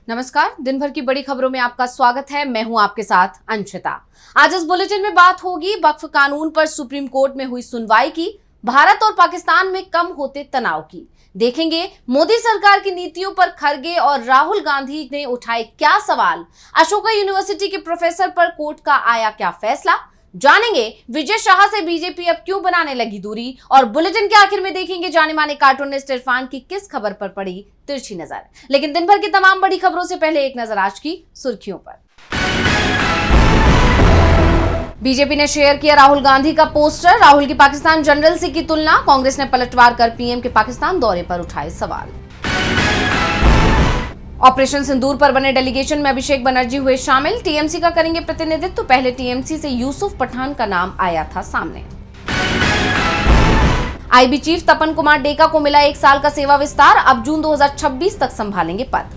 नमस्कार, दिन भर की बड़ी खबरों में आपका स्वागत है। मैं हूं आपके साथ अंशिता। आज इस बुलेटिन में बात होगी वक्फ कानून पर सुप्रीम कोर्ट में हुई सुनवाई की, भारत और पाकिस्तान में कम होते तनाव की। देखेंगे मोदी सरकार की नीतियों पर खरगे और राहुल गांधी ने उठाए क्या सवाल, अशोका यूनिवर्सिटी के प्रोफेसर पर कोर्ट का आया क्या फैसला, जानेंगे विजय शाह से बीजेपी अब क्यों बनाने लगी दूरी, और बुलेटिन के आखिर में देखेंगे जाने माने कार्टूनिस्ट इरफान की किस खबर पर पड़ी तिरछी नजर। लेकिन दिन भर की तमाम बड़ी खबरों से पहले एक नजर आज की सुर्खियों पर। बीजेपी ने शेयर किया राहुल गांधी का पोस्टर, राहुल की पाकिस्तान जनरल से की तुलना, कांग्रेस ने पलटवार कर पीएम के पाकिस्तान दौरे पर उठाए सवाल। ऑपरेशन सिंदूर पर बने डेलीगेशन में अभिषेक बनर्जी हुए शामिल, टीएमसी का करेंगे प्रतिनिधित्व। तो पहले टीएमसी से यूसुफ पठान का नाम आया था सामने। आईबी चीफ तपन कुमार डेका को मिला 1 साल का सेवा विस्तार, अब जून 2026 तक संभालेंगे पद।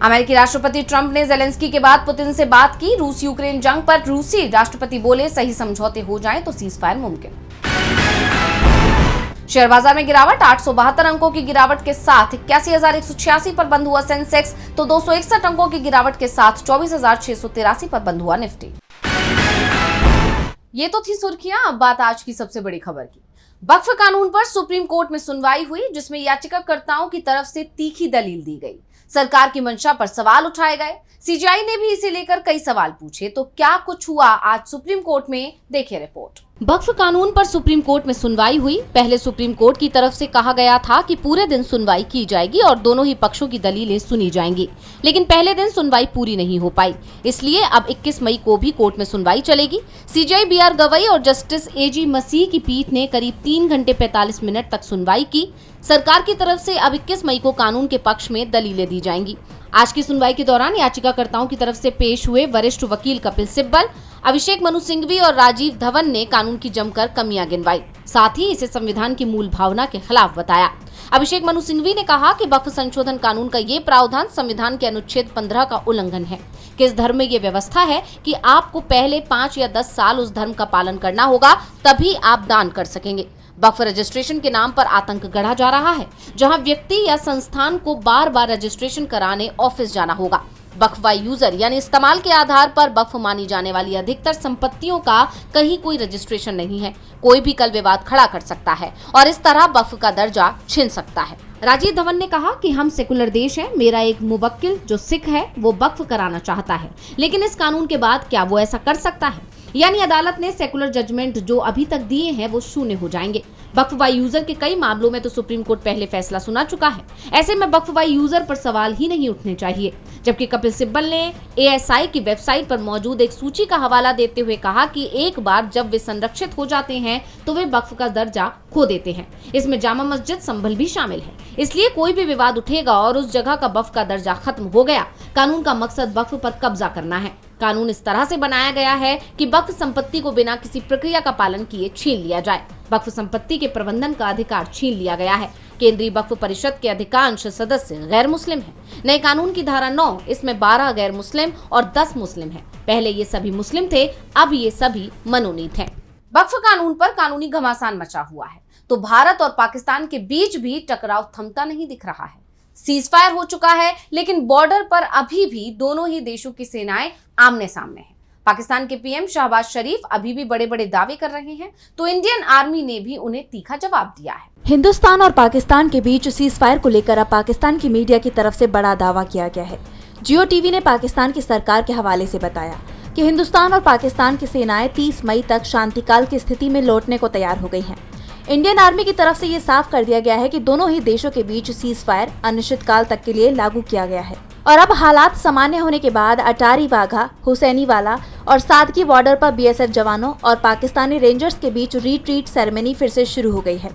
अमेरिकी राष्ट्रपति ट्रंप ने जेलेंस्की के बाद पुतिन से बात की, रूस यूक्रेन जंग पर रूसी राष्ट्रपति बोले सही समझौते हो जाएं तो सीजफायर मुमकिन। शेयर बाजार में गिरावट, 872 अंकों की गिरावट के साथ 81,186 पर बंद हुआ सेंसेक्स, तो 261 अंकों की गिरावट के साथ 24,683 पर बंद हुआ निफ्टी। ये तो थी सुर्खियां, अब बात आज की सबसे बड़ी खबर की। वक्फ कानून पर सुप्रीम कोर्ट में सुनवाई हुई, जिसमें याचिकाकर्ताओं की तरफ से तीखी दलील दी गई, सरकार की मंशा पर सवाल उठाए गए। सीजेआई ने भी इसे लेकर कई सवाल पूछे, तो क्या कुछ हुआ आज सुप्रीम कोर्ट में, देखिए रिपोर्ट। वक्फ कानून पर सुप्रीम कोर्ट में सुनवाई हुई। पहले सुप्रीम कोर्ट की तरफ से कहा गया था कि पूरे दिन सुनवाई की जाएगी और दोनों ही पक्षों की दलीलें सुनी जाएंगी, लेकिन पहले दिन सुनवाई पूरी नहीं हो पाई, इसलिए अब 21 मई को भी कोर्ट में सुनवाई चलेगी। सीजेआई बीआर गवई और जस्टिस एजी मसीह की पीठ ने करीब 3 घंटे 45 मिनट तक सुनवाई की। सरकार की तरफ से अब 21 मई को कानून के पक्ष में दलीलें दी जाएंगी। आज की सुनवाई के दौरान याचिकाकर्ताओं की तरफ से पेश हुए वरिष्ठ वकील कपिल सिब्बल, अभिषेक मनु सिंघवी और राजीव धवन ने कानून की जमकर कमियां गिनवाई, साथ ही इसे संविधान की मूल भावना के खिलाफ बताया। अभिषेक मनु सिंघवी ने कहा कि वक्फ संशोधन कानून का ये प्रावधान संविधान के अनुच्छेद 15 का उल्लंघन है। किस धर्म में ये व्यवस्था है कि आपको पहले 5 या 10 साल उस धर्म का पालन करना होगा, तभी आप दान कर सकेंगे। वक्फ रजिस्ट्रेशन के नाम पर आतंक गढ़ा जा रहा है, जहां व्यक्ति या संस्थान को बार बार रजिस्ट्रेशन कराने ऑफिस जाना होगा। वक्फ बाय यूजर यानी इस्तेमाल के आधार पर वक्फ मानी जाने वाली अधिकतर संपत्तियों का कहीं कोई रजिस्ट्रेशन नहीं है। कोई भी कल विवाद खड़ा कर सकता है और इस तरह वक्फ का दर्जा छीन सकता है। राजीव धवन ने कहा कि हम सेकुलर देश हैं। मेरा एक मुवक्किल जो सिख है वो वक्फ कराना चाहता है, लेकिन इस कानून के बाद क्या वो ऐसा कर सकता है? यानी अदालत ने सेकुलर जजमेंट जो अभी तक दिए हैं वो शून्य हो जाएंगे। वक्फ बाय यूजर के कई मामलों में तो सुप्रीम कोर्ट पहले फैसला सुना चुका है। ऐसे में वक्फ बाय यूजर पर सवाल ही नहीं उठने चाहिए। जबकि कपिल सिब्बल ने एएसआई की वेबसाइट पर मौजूद एक सूची का हवाला देते हुए कहा कि एक बार जब वे संरक्षित हो जाते हैं तो वे वक्फ का दर्जा खो देते हैं। इसमें जामा मस्जिद संभल भी शामिल है, इसलिए कोई भी विवाद उठेगा और उस जगह का वक्फ का दर्जा खत्म हो गया। कानून का मकसद वक्फ पर कब्जा करना है। कानून इस तरह से बनाया गया है कि वक्फ संपत्ति को बिना किसी प्रक्रिया का पालन किए छीन लिया जाए। वक्फ संपत्ति के प्रबंधन का अधिकार छीन लिया गया है। केंद्रीय वक्फ परिषद के अधिकांश सदस्य गैर मुस्लिम हैं। नए कानून की धारा 9, इसमें 12 गैर मुस्लिम और 10 मुस्लिम हैं। पहले ये सभी मुस्लिम थे, अब ये सभी मनोनीत हैं। वक्फ कानून पर कानूनी घमासान मचा हुआ है, तो भारत और पाकिस्तान के बीच भी टकराव थमता नहीं दिख रहा है। सीजफायर हो चुका है, लेकिन बॉर्डर पर अभी भी दोनों ही देशों की सेनाएं आमने सामने हैं। पाकिस्तान के पीएम शहबाज शरीफ अभी भी बड़े बड़े दावे कर रहे हैं, तो इंडियन आर्मी ने भी उन्हें तीखा जवाब दिया है। हिंदुस्तान और पाकिस्तान के बीच सीजफायर को लेकर अब पाकिस्तान की मीडिया की तरफ से बड़ा दावा किया गया है। जियो टीवी ने पाकिस्तान की सरकार के हवाले से बताया कि हिंदुस्तान और पाकिस्तान की सेनाएं 30 मई तक शांतिकाल की स्थिति में लौटने को तैयार हो गई हैं। इंडियन आर्मी की तरफ से ये साफ कर दिया गया है कि दोनों ही देशों के बीच सीजफायर अनिश्चितकाल तक के लिए लागू किया गया है और अब हालात सामान्य होने के बाद अटारी वाघा, हुसैनीवाला और सादकी बॉर्डर पर बीएसएफ जवानों और पाकिस्तानी रेंजर्स के बीच रिट्रीट सेरेमनी फिर से शुरू हो गई है।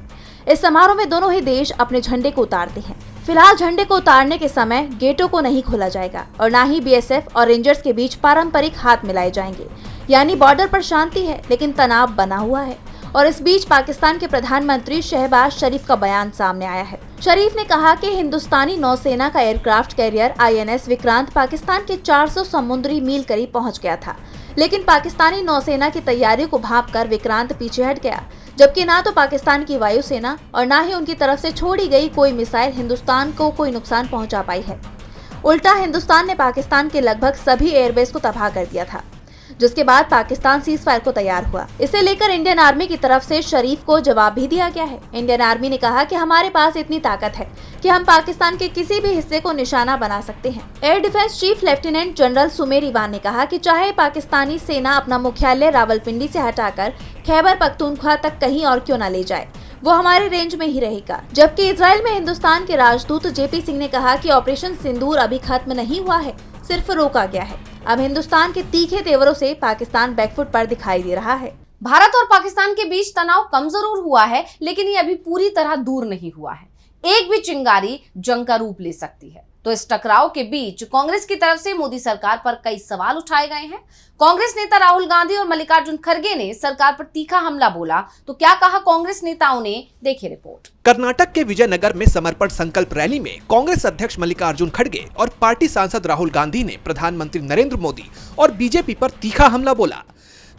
इस समारोह में दोनों ही देश अपने झंडे को उतारते हैं। फिलहाल झंडे को उतारने के समय गेटों को नहीं खोला जाएगा और न ही बीएसएफ और रेंजर्स के बीच पारंपरिक हाथ मिलाए जाएंगे। यानी बॉर्डर पर शांति है, लेकिन तनाव बना हुआ है और इस बीच पाकिस्तान के प्रधानमंत्री शहबाज शरीफ का बयान सामने आया है। शरीफ ने कहा कि हिंदुस्तानी नौसेना का aircraft carrier INS Vikrant Pakistan के 400 समुद्री मील करीब पहुंच गया था, लेकिन पाकिस्तानी नौसेना की तैयारियों को भांपकर विक्रांत पीछे हट गया, जबकि ना तो पाकिस्तान की वायुसेना और ना ही उनकी तरफ से छोड़ी गई कोई मिसाइल हिंदुस्तान को कोई नुकसान पहुंचा पाई है। उल्टा हिंदुस्तान ने पाकिस्तान के लगभग सभी एयरबेस को तबाह कर दिया था, जिसके बाद पाकिस्तान सीज फायर को तैयार हुआ। इसे लेकर इंडियन आर्मी की तरफ से शरीफ को जवाब भी दिया गया है। इंडियन आर्मी ने कहा कि हमारे पास इतनी ताकत है कि हम पाकिस्तान के किसी भी हिस्से को निशाना बना सकते हैं। Air defence chief lieutenant general Sumer Ivan ने कहा कि चाहे पाकिस्तानी सेना अपना मुख्यालय रावलपिंडी से हटाकर खैबर पख्तूनख्वा तक कहीं और क्यों न ले जाए, वो हमारे रेंज में ही रहेगा। जबकि इजराइल में हिंदुस्तान के राजदूत JP सिंह ने कहा कि ऑपरेशन सिंदूर अभी खत्म नहीं हुआ है, सिर्फ रोका गया है। अब हिंदुस्तान के तीखे तेवरों से पाकिस्तान बैकफुट पर दिखाई दे रहा है। भारत और पाकिस्तान के बीच तनाव कम जरूर हुआ है, लेकिन ये अभी पूरी तरह दूर नहीं हुआ है। एक भी चिंगारी जंग का रूप ले सकती है। तो इस टकराव के बीच कांग्रेस की तरफ से मोदी सरकार पर कई सवाल उठाए गए हैं। कांग्रेस नेता राहुल गांधी और मल्लिकार्जुन खड़गे ने सरकार पर तीखा हमला बोला। तो क्या कहा कांग्रेस नेताओं ने, देखिए रिपोर्ट। कर्नाटक के विजयनगर में समर्पण संकल्प रैली में कांग्रेस अध्यक्ष मल्लिकार्जुन खड़गे और पार्टी सांसद राहुल गांधी ने प्रधानमंत्री नरेंद्र मोदी और बीजेपी पर तीखा हमला बोला।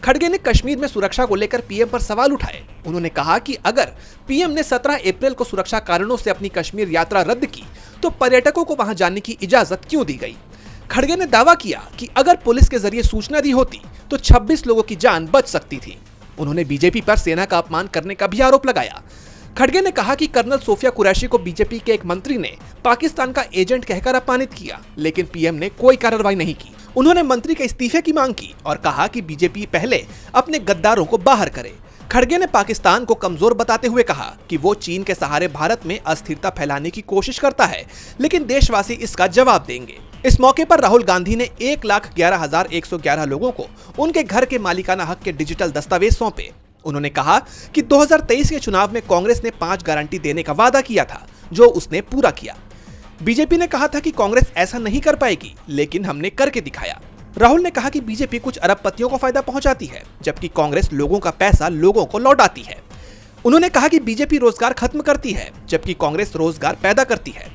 खड़गे ने कश्मीर में सुरक्षा को लेकर पीएम पर सवाल उठाए। उन्होंने कहा कि अगर पीएम ने 17 अप्रैल को सुरक्षा कारणों से अपनी कश्मीर यात्रा रद्द की तो पर्यटकों को वहां जाने की इजाजत क्यों दी गई। खड़गे ने दावा किया कि अगर पुलिस के जरिए सूचना दी होती तो 26 लोगों की जान बच सकती थी। उन्होंने बीजेपी पर सेना का अपमान करने का भी आरोप लगाया। खड़गे ने कहा कि कर्नल सोफिया कुरैशी को बीजेपी के एक मंत्री ने पाकिस्तान का एजेंट कहकर अपमानित किया, लेकिन पीएम ने कोई कार्रवाई नहीं की। उन्होंने मंत्री के इस्तीफे की मांग की और कहा कि बीजेपी पहले अपने गद्दारों को बाहर करे। खड़गे ने पाकिस्तान को कमजोर बताते हुए कहा कि वो चीन के सहारे भारत में अस्थिरता फैलाने की कोशिश करता है, लेकिन देशवासी इसका जवाब देंगे। इस मौके पर राहुल गांधी ने 1,11,111 लोगों को उनके घर के मालिकाना हक के डिजिटल दस्तावेज सौंपे। उन्होंने कहा कि 2023 के चुनाव में कांग्रेस ने 5 गारंटी देने का वादा किया था, जो उसने पूरा किया। बीजेपी ने कहा था कि कांग्रेस ऐसा नहीं कर पाएगी, लेकिन हमने करके दिखाया। राहुल ने कहा कि बीजेपी कुछ अरबपतियों को फायदा पहुंचाती है, जबकि कांग्रेस लोगों का पैसा लोगों को लौटाती है। उन्होंने कहा कि बीजेपी रोजगार खत्म करती है, जबकि कांग्रेस रोजगार पैदा करती है।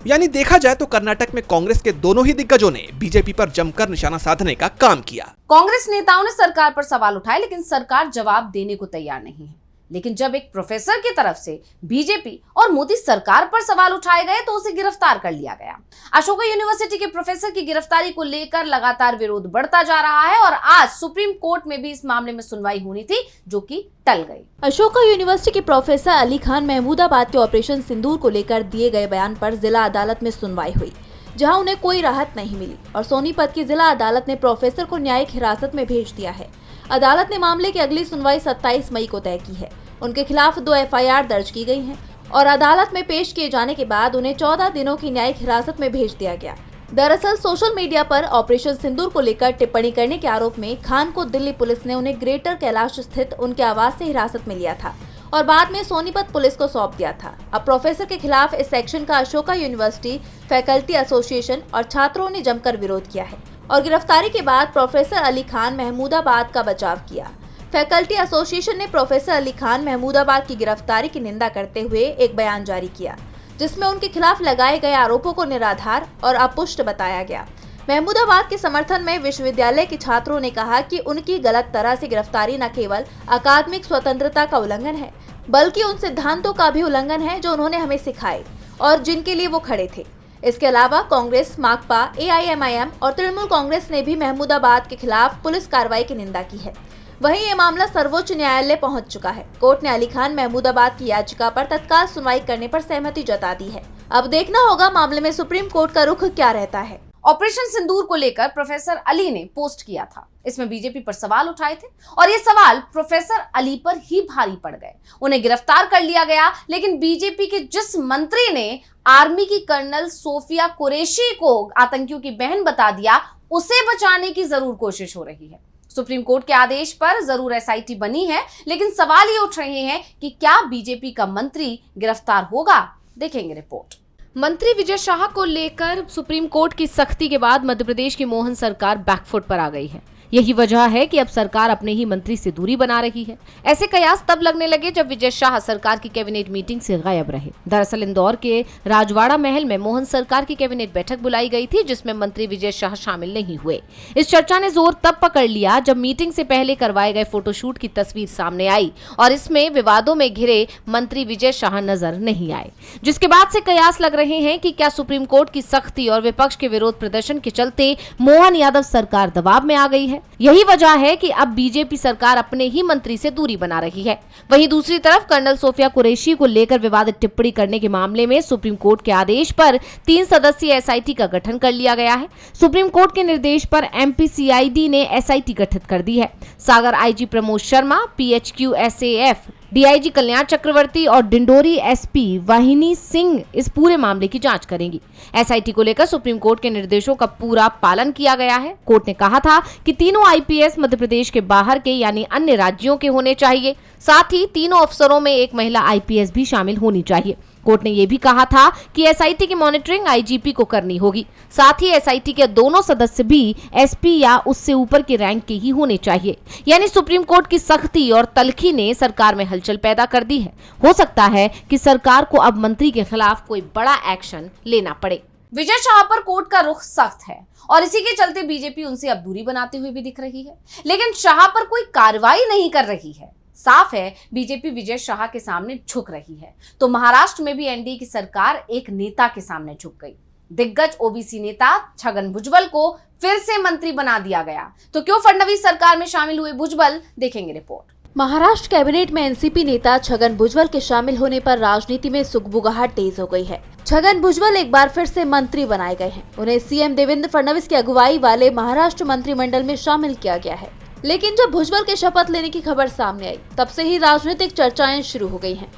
यानी देखा जाए तो कर्नाटक में कांग्रेस के दोनों ही दिग्गजों ने बीजेपी पर जमकर निशाना साधने का काम किया। कांग्रेस नेताओं ने सरकार पर सवाल उठाए, लेकिन सरकार जवाब देने को तैयार नहीं है। लेकिन जब एक प्रोफेसर की तरफ से बीजेपी और मोदी सरकार पर सवाल उठाए गए तो उसे गिरफ्तार कर लिया गया। अशोका यूनिवर्सिटी के प्रोफेसर की गिरफ्तारी को लेकर लगातार विरोध बढ़ता जा रहा है और आज सुप्रीम कोर्ट में भी इस मामले में सुनवाई होनी थी, जो कि टल गई। अशोका यूनिवर्सिटी के प्रोफेसर अली खान महमूदाबाद के ऑपरेशन सिंदूर को लेकर दिए गए बयान पर जिला अदालत में सुनवाई हुई, जहां उन्हें कोई राहत नहीं मिली और सोनीपत की जिला अदालत ने प्रोफेसर को न्यायिक हिरासत में भेज दिया है। अदालत ने मामले की अगली सुनवाई 27 मई को तय की है। उनके खिलाफ 2 FIR दर्ज की गई हैं और अदालत में पेश किए जाने के बाद उन्हें 14 दिनों की न्यायिक हिरासत में भेज दिया गया। दरअसल सोशल मीडिया पर ऑपरेशन सिंदूर को लेकर टिप्पणी करने के आरोप में खान को दिल्ली पुलिस ने उन्हें ग्रेटर कैलाश स्थित उनके आवास से हिरासत में लिया था और बाद में सोनीपत पुलिस को सौंप दिया था। अब प्रोफेसर के खिलाफ इस सेक्शन का अशोका यूनिवर्सिटी फैकल्टी एसोसिएशन और छात्रों ने जमकर विरोध किया है और गिरफ्तारी के बाद प्रोफेसर अली खान महमूदाबाद का बचाव किया। फैकल्टी एसोसिएशन ने प्रोफेसर अली खान महमूदाबाद की गिरफ्तारी की निंदा करते हुए एक बयान जारी किया, जिसमें उनके खिलाफ लगाए गए आरोपों को निराधार और अपुष्ट बताया गया। महमूदाबाद के समर्थन में विश्वविद्यालय के छात्रों ने कहा कि उनकी गलत तरह से गिरफ्तारी न केवल अकादमिक स्वतंत्रता का उल्लंघन है, बल्कि उन सिद्धांतों का भी उल्लंघन है जो उन्होंने हमें सिखाए और जिनके लिए वो खड़े थे। इसके अलावा कांग्रेस, माकपा, AIMIM और तृणमूल कांग्रेस ने भी महमूदाबाद के खिलाफ पुलिस कार्रवाई की निंदा की है। वहीं ये मामला सर्वोच्च न्यायालय पहुंच चुका है। कोर्ट ने अली खान महमूदाबाद की याचिका पर तत्काल सुनवाई करने पर सहमति जता दी है। अब देखना होगा मामले में सुप्रीम कोर्ट का रुख क्या रहता है। ऑपरेशन सिंदूर को लेकर प्रोफेसर अली ने पोस्ट किया था। इसमें बीजेपी पर सवाल उठाए थे और ये सवाल प्रोफेसर अली पर ही भारी पड़ गए। उन्हें गिरफ्तार कर लिया गया, लेकिन बीजेपी के जिस मंत्री ने आर्मी की कर्नल सोफिया कुरैशी को आतंकियों की बहन बता दिया, उसे बचाने की जरूर कोशिश हो रही है। सुप्रीम कोर्ट के आदेश पर जरूर SIT बनी है, लेकिन सवाल ये उठ रहे हैं कि क्या बीजेपी का मंत्री गिरफ्तार होगा। देखेंगे रिपोर्ट। मंत्री विजय शाह को लेकर सुप्रीम कोर्ट की सख्ती के बाद मध्य प्रदेश की मोहन सरकार बैकफुट पर आ गई है। यही वजह है कि अब सरकार अपने ही मंत्री से दूरी बना रही है। ऐसे कयास तब लगने लगे जब विजय शाह सरकार की कैबिनेट मीटिंग से गायब रहे। दरअसल इंदौर के राजवाड़ा महल में मोहन सरकार की कैबिनेट बैठक बुलाई गई थी, जिसमें मंत्री विजय शाह शामिल नहीं हुए। इस चर्चा ने जोर तब पकड़ लिया जब मीटिंग से पहले करवाए गए फोटोशूट की तस्वीर सामने आई और इसमें विवादों में घिरे मंत्री विजय शाह नजर नहीं आए, जिसके बाद से कयास लग रहे हैं कि क्या सुप्रीम कोर्ट की सख्ती और विपक्ष के विरोध प्रदर्शन के चलते मोहन यादव सरकार दबाव में आ गई है। यही वजह है कि अब बीजेपी सरकार अपने ही मंत्री से दूरी बना रही है। वहीं दूसरी तरफ कर्नल सोफिया कुरैशी को लेकर विवादित टिप्पणी करने के मामले में सुप्रीम कोर्ट के आदेश पर 3 सदस्यीय एसआईटी का गठन कर लिया गया है। सुप्रीम कोर्ट के निर्देश पर एमपीसीआईडी ने एसआईटी गठित कर दी है। Sagar IG Pramod Sharma, PHQ SAF DIG Kalyan Chakraborty और डिंडोरी एसपी वाहिनी सिंह इस पूरे मामले की जांच करेंगी। एसआईटी को लेकर सुप्रीम कोर्ट के निर्देशों का पूरा पालन किया गया है। कोर्ट ने कहा था कि तीनों आईपीएस मध्य प्रदेश के बाहर के यानी अन्य राज्यों के होने चाहिए। साथ ही तीनों अफसरों में एक महिला आईपीएस भी शामिल होनी चाहिए। कोर्ट ने यह भी कहा था कि एसआईटी की मॉनिटरिंग आईजीपी को करनी होगी। साथ ही एसआईटी के दोनों सदस्य भी एसपी या उससे ऊपर के रैंक के ही होने चाहिए। यानी सुप्रीम कोर्ट की सख्ती और तल्खी ने सरकार में हलचल पैदा कर दी है। हो सकता है कि सरकार को अब मंत्री के खिलाफ कोई बड़ा एक्शन लेना पड़े। विजय शाह पर कोर्ट का रुख सख्त है और इसी के चलते बीजेपी उनसे अब दूरी बनाते हुए भी दिख रही है, लेकिन शाह पर कोई कार्रवाई नहीं कर रही है। साफ है बीजेपी विजय शाह के सामने झुक रही है, तो महाराष्ट्र में भी एनडीए की सरकार एक नेता के सामने झुक गई। दिग्गज ओबीसी नेता छगन भुजबल को फिर से मंत्री बना दिया गया। तो क्यों फडणवीस सरकार में शामिल हुए भुजबल, देखेंगे रिपोर्ट। महाराष्ट्र कैबिनेट में एनसीपी नेता छगन भुजबल के शामिल होने पर राजनीति में सुगबुगाहट तेज हो गई है। छगन भुजबल एक बार फिर से मंत्री बनाए गए हैं। उन्हें सीएम देवेंद्र फडणवीस की अगुवाई वाले महाराष्ट्र मंत्रिमंडल में शामिल किया गया है। लेकिन जब भुजबल के शपथ लेने की खबर सामने आई, तब से ही राजनीतिक चर्चाएं शुरू हो गई हैं।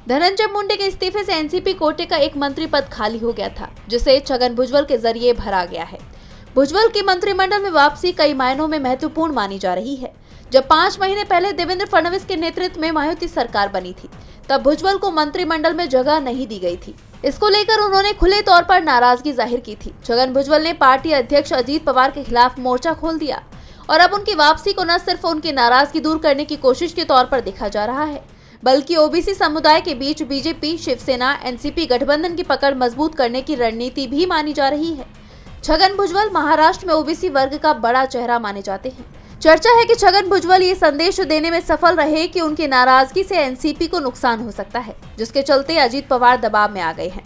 धनंजय मुंडे के इस्तीफे से एनसीपी कोटे का एक मंत्री पद खाली हो गया था, जिसे छगन भुजबल के जरिए भरा गया है। भुजबल की मंत्रिमंडल में वापसी कई मायनों में महत्वपूर्ण मानी जा रही है। जब 5 महीने पहले देवेंद्र फडणवीस के नेतृत्व में मायावती सरकार बनी थी, तब भुजबल को मंत्रिमंडल में जगह नहीं दी गई थी। इसको लेकर उन्होंने खुले तौर पर नाराजगी जाहिर की थी। छगन भुजबल ने पार्टी अध्यक्ष अजीत पवार के खिलाफ मोर्चा खोल दिया और अब उनकी वापसी को न सिर्फ उनकी नाराजगी दूर करने की कोशिश के तौर पर देखा जा रहा है, बल्कि ओबीसी समुदाय के बीच बीजेपी, शिवसेना, एनसीपी गठबंधन की पकड़ मजबूत करने की रणनीति भी मानी जा रही है। छगन भुजबल महाराष्ट्र में ओबीसी वर्ग का बड़ा चेहरा माने जाते हैं। चर्चा है कि छगन भुजबल ये संदेश देने में सफल रहे कि उनकी नाराजगी से एनसीपी को नुकसान हो सकता है, जिसके चलते अजीत पवार दबाव में आ गए हैं।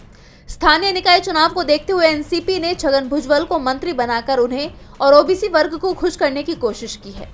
स्थानीय निकाय चुनाव को देखते हुए एनसीपी ने छगन भुजबल को मंत्री बनाकर उन्हें और ओबीसी वर्ग को खुश करने की कोशिश की है।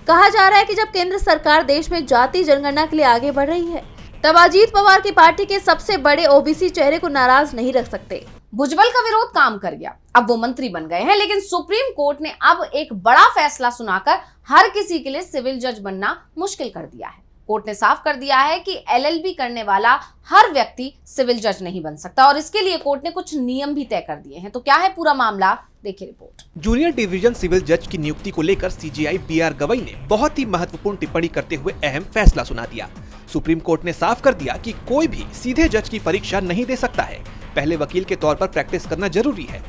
कहा जा रहा है कि जब केंद्र सरकार देश में जाति जनगणना के लिए आगे बढ़ रही है, तब अजीत पवार की पार्टी के सबसे बड़े ओबीसी चेहरे को नाराज नहीं रख सकते। भुजबल का विरोध काम कर गया, अब वो मंत्री बन गए हैं, लेकिन सुप्रीम कोर्ट ने अब एक बड़ा फैसला सुनाकर हर किसी के लिए सिविल जज बनना मुश्किल कर दिया है। कोर्ट ने साफ कर दिया है कि एलएलबी करने वाला हर व्यक्ति सिविल जज नहीं बन सकता और इसके लिए कोर्ट ने कुछ नियम भी तय कर दिए हैं। तो क्या है पूरा मामला, देखिए रिपोर्ट। जूनियर डिवीजन सिविल जज की नियुक्ति को लेकर सीजेआई बीआर गवई ने बहुत ही महत्वपूर्ण टिप्पणी करते हुए अहम फैसला सुना दिया। सुप्रीम कोर्ट ने साफ कर दिया कि कोई भी सीधे जज की परीक्षा नहीं दे सकता है, पहले वकील के तौर पर प्रैक्टिस करना जरूरी है।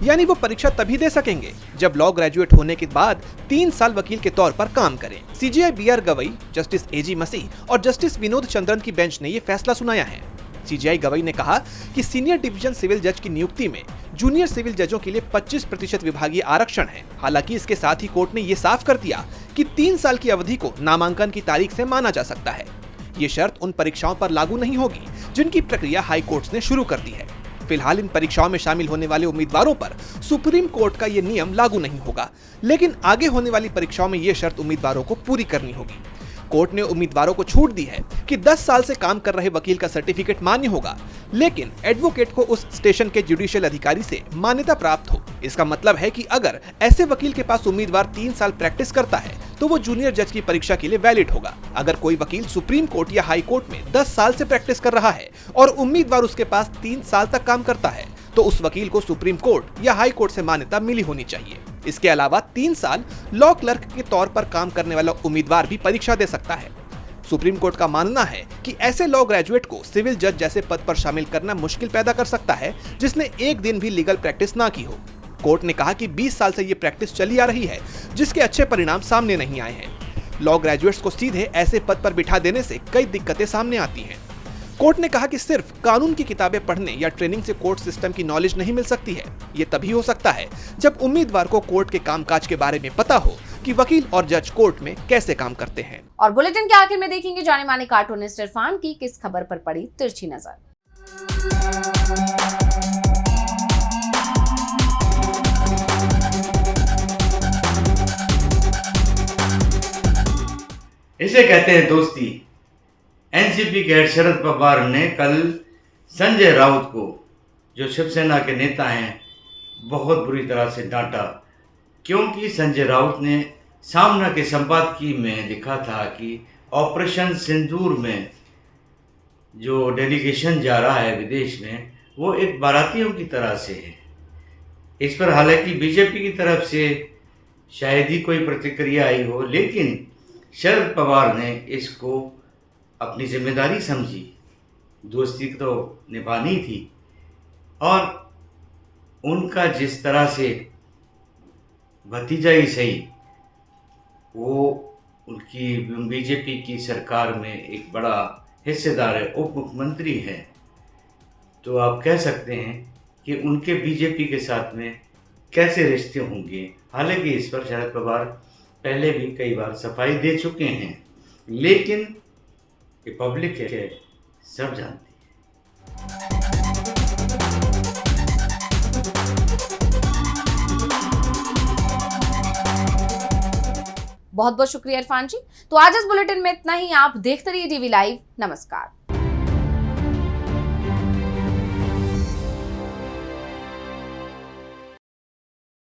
यानी वो परीक्षा तभी दे सकेंगे जब लॉ ग्रेजुएट होने के बाद 3 साल वकील के तौर पर काम करें। सीजेआई बीआर गवई, जस्टिस एजी मसीह और जस्टिस विनोद चंद्रन की बेंच ने ये फैसला सुनाया है। सीजेआई गवई ने कहा कि सीनियर डिवीजन सिविल जज की नियुक्ति में जूनियर सिविल जजों के लिए 25% विभागीय आरक्षण है। हालांकि इसके साथ ही कोर्ट ने ये साफ कर दिया कि 3 साल की अवधि को नामांकन की तारीख से माना जा सकता है। ये शर्त उन परीक्षाओं पर लागू नहीं होगी जिनकी प्रक्रिया हाई कोर्ट ने शुरू कर दी है। फिलहाल इन परीक्षाओं में शामिल होने वाले उम्मीदवारों पर सुप्रीम कोर्ट का ये नियम लागू नहीं होगा, लेकिन आगे होने वाली परीक्षाओं में ये शर्त उम्मीदवारों को पूरी करनी होगी। कोर्ट ने उम्मीदवारों को छूट दी है कि 10 साल से काम कर रहे वकील का सर्टिफिकेट मान्य होगा, लेकिन एडवोकेट को उस स्टेशन के जुडिशियल अधिकारी से मान्यता प्राप्त हो। इसका मतलब है कि अगर ऐसे वकील के पास उम्मीदवार 3 साल प्रैक्टिस करता है तो वो जूनियर जज की परीक्षा के लिए वैलिड होगा। अगर कोई वकील सुप्रीम कोर्ट या हाई कोर्ट में 10 साल से प्रैक्टिस कर रहा है और उम्मीदवार उसके पास 3 साल तक काम करता है, तो उस वकील को सुप्रीम कोर्ट या हाई कोर्ट से मान्यता मिली होनी चाहिए। इसके अलावा 3 साल लॉ क्लर्क के तौर पर काम करने वाला उम्मीदवार भी परीक्षा दे सकता है। सुप्रीम कोर्ट का मानना है कि ऐसे लॉ ग्रेजुएट को सिविल जज जैसे पद पर शामिल करना मुश्किल पैदा कर सकता है जिसने एक दिन भी लीगल प्रैक्टिस ना की हो। कोर्ट ने कहा कि 20 साल से ये प्रैक्टिस चली आ रही है, जिसके अच्छे परिणाम सामने नहीं आए हैं। लॉ ग्रेजुएट्स को सीधे ऐसे पद पर बिठा देने से कई दिक्कतें सामने आती हैं। कोर्ट ने कहा कि सिर्फ कानून की किताबें पढ़ने या ट्रेनिंग से कोर्ट सिस्टम की नॉलेज नहीं मिल सकती है। ये तभी हो सकता है जब उम्मीदवार को कोर्ट के कामकाज के बारे में पता हो कि वकील और जज कोर्ट में कैसे काम करते हैं। और बुलेटिन के आखिर में देखेंगे जाने माने कार्टूनिस्ट इरफान की किस खबर पर पड़ी तिरछी नजर। इसे कहते हैं दोस्ती। एनसीपी के हेड शरद पवार ने कल संजय राउत को, जो शिवसेना के नेता हैं, बहुत बुरी तरह से डांटा, क्योंकि संजय राउत ने सामना के संपादकीय में लिखा था कि ऑपरेशन सिंदूर में जो डेलीगेशन जा रहा है विदेश में, वो एक बारातियों की तरह से है। इस पर हालांकि बीजेपी की तरफ से शायद ही कोई प्रतिक्रिया आई हो, लेकिन शरद पवार ने इसको अपनी जिम्मेदारी समझी। दोस्ती तो निभानी थी और उनका जिस तरह से भतीजा ही सही, वो उनकी बीजेपी की सरकार में एक बड़ा हिस्सेदार है, उप मुख्यमंत्री है, तो आप कह सकते हैं कि उनके बीजेपी के साथ में कैसे रिश्ते होंगे। हालांकि इस पर शरद पवार पहले भी कई बार सफाई दे चुके हैं, लेकिन ये पब्लिक है, सब जानती है। बहुत बहुत शुक्रिया इरफान जी। तो आज इस बुलेटिन में इतना ही। आप देखते रहिए टीवी लाइव। नमस्कार।